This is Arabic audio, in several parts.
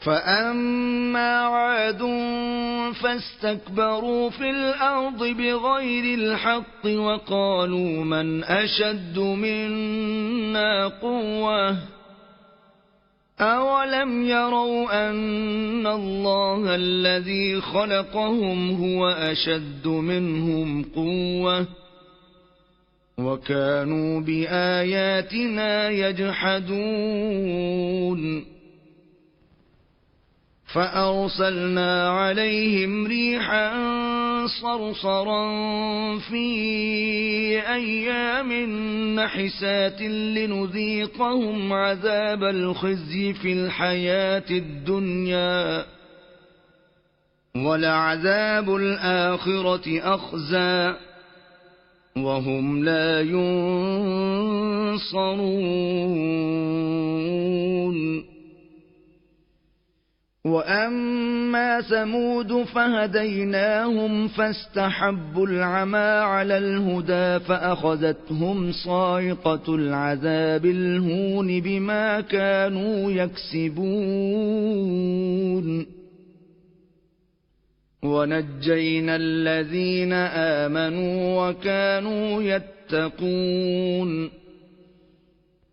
فأما عاد فاستكبروا في الأرض بغير الحق وقالوا من أشد منا قوة أولم يروا أن الله الذي خلقهم هو أشد منهم قوة وكانوا بآياتنا يجحدون فأرسلنا عليهم ريحا صرصرا في أيام نحسات لنذيقهم عذاب الخزي في الحياة الدنيا ولعذاب الآخرة أخزى وهم لا ينصرون. وأما ثمود فهديناهم فاستحبوا العمى على الهدى فأخذتهم صاعقة العذاب الهون بما كانوا يكسبون ونجينا الذين آمنوا وكانوا يتقون.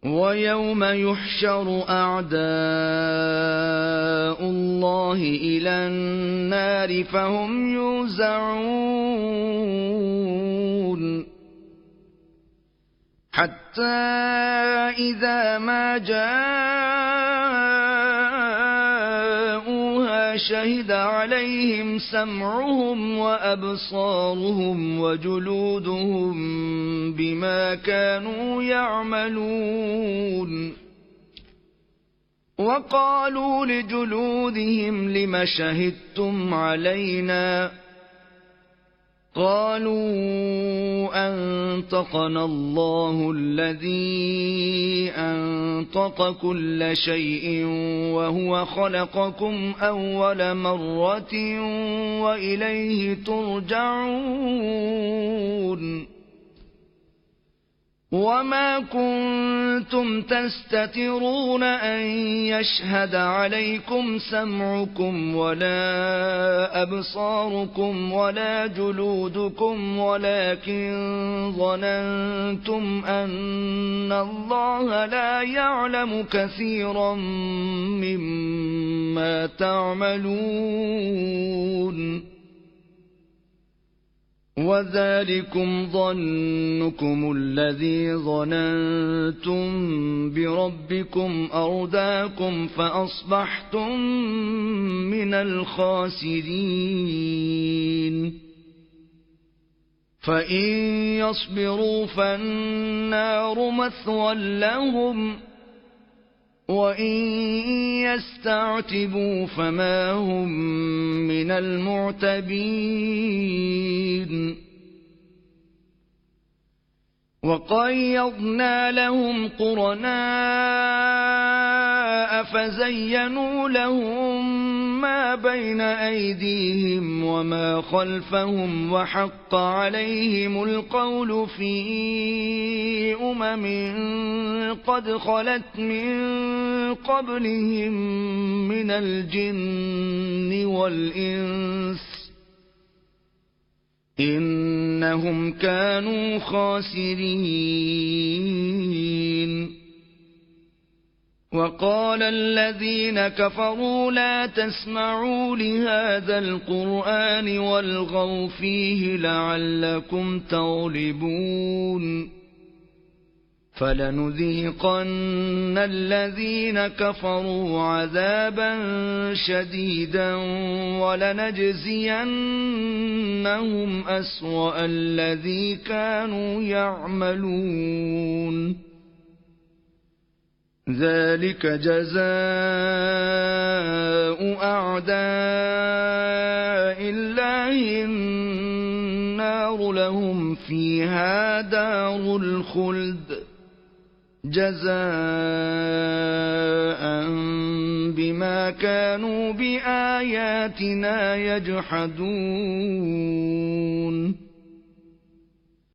ويوم يحشر أعداء الله إلى النار فهم يوزعون حتى إذا ما جاءوها شهد عليهم سمعهم وأبصارهم وجلودهم بما كانوا يعملون. وقالوا لجلودهم لم شهدتم علينا قالوا أنطقنا الله الذي أنطق كل شيء وهو خلقكم أول مرة وإليه ترجعون. وما كنتم تستترون أن يشهد عليكم سمعكم ولا أبصاركم ولا جلودكم ولكن ظننتم أن الله لا يعلم كثيرا مما تعملون. وذلكم ظنكم الذي ظننتم بربكم أرداكم فأصبحتم من الخاسرين. فإن يصبروا فالنار مثوى لهم وإن يستعتبوا فما هم من المعتبين. وقيضنا لهم قرناء فزينوا لهم ما بين أيديهم وما خلفهم وحق عليهم القول في قد خلت من قبلهم من الجن والإنس إنهم كانوا خاسرين. وقال الذين كفروا لا تسمعوا لهذا القرآن والغوا فيه لعلكم تغلبون. فلنذيقن الذين كفروا عذابا شديدا ولنجزينهم أسوأ الذي كانوا يعملون. ذلك جزاء أعداء الله النار لهم فيها دار الخلد جزاء بما كانوا بآياتنا يجحدون.